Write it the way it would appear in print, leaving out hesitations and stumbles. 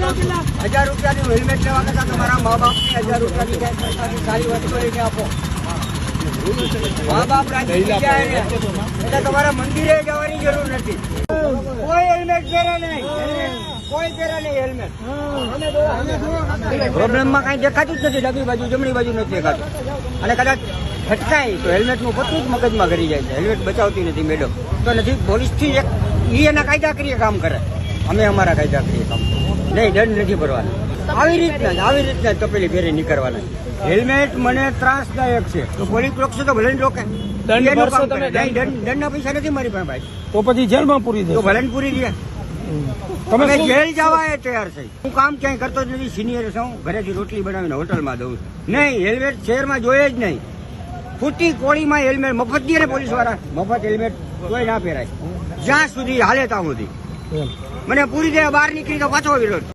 1000 રૂપિયાનું હેલ્મેટ લેવા કરતા તમારા મા બાપને 1000 રૂપિયાની સારી વસ્તુ લઈને આપો. મા બાપ રાજી થઈ જાય ને એટલે તમારે મંદિરે જવાની જરૂર નથી. કોઈ હેલ્મેટ પહેરે નહીં, કોઈ પહેરે નહીં હેલ્મેટ. પ્રોબ્લેમમાં કઈ દેખાતું જ નથી, ડાબી બાજુ જમણી બાજુ નથી દેખાતું. અને કદાચ ફટકાય તો હેલ્મેટનું પતું જ મગજમાં કરી જાય છે. હેલ્મેટ બચાવતી નથી મેડમ, તો નથી પોલીસથી એક એના કાયદાકીય કામ કરે, અમે અમારા કાયદાકીય કામ નહીં, દંડ નથી ભરવાના. આવી રીતના તપેલી ફેરી નીકળવાના. હેલ્મેટ મને ત્રાસદાયક છે તો પોલીસ રોકશે તો ભલે રોકે, દંડના પૈસા નથી મારી પાસે ભાઈ, તો પછી જેલમાં પૂરી દે તો ભલે પૂરી દે. તમે જેલ જવા એ તૈયાર છે. હું કામ ક્યાંય કરતો જ નથી, સિનિયર છું, ઘરેથી રોટલી બનાવીને હોટલમાં દઉં નહીં. હેલ્મેટ શહેરમાં જોઈએ જ નહીં. ફૂટી કોળીમાં હેલ્મેટ મફત દે ને પોલીસ વાળા, મફત હેલ્મેટ કોઈ ના પહેરાય જ્યાં સુધી હાલે ત્યાં સુધી. મને પૂરી દે, બહાર નીકળી તો પાછો વિરોધ.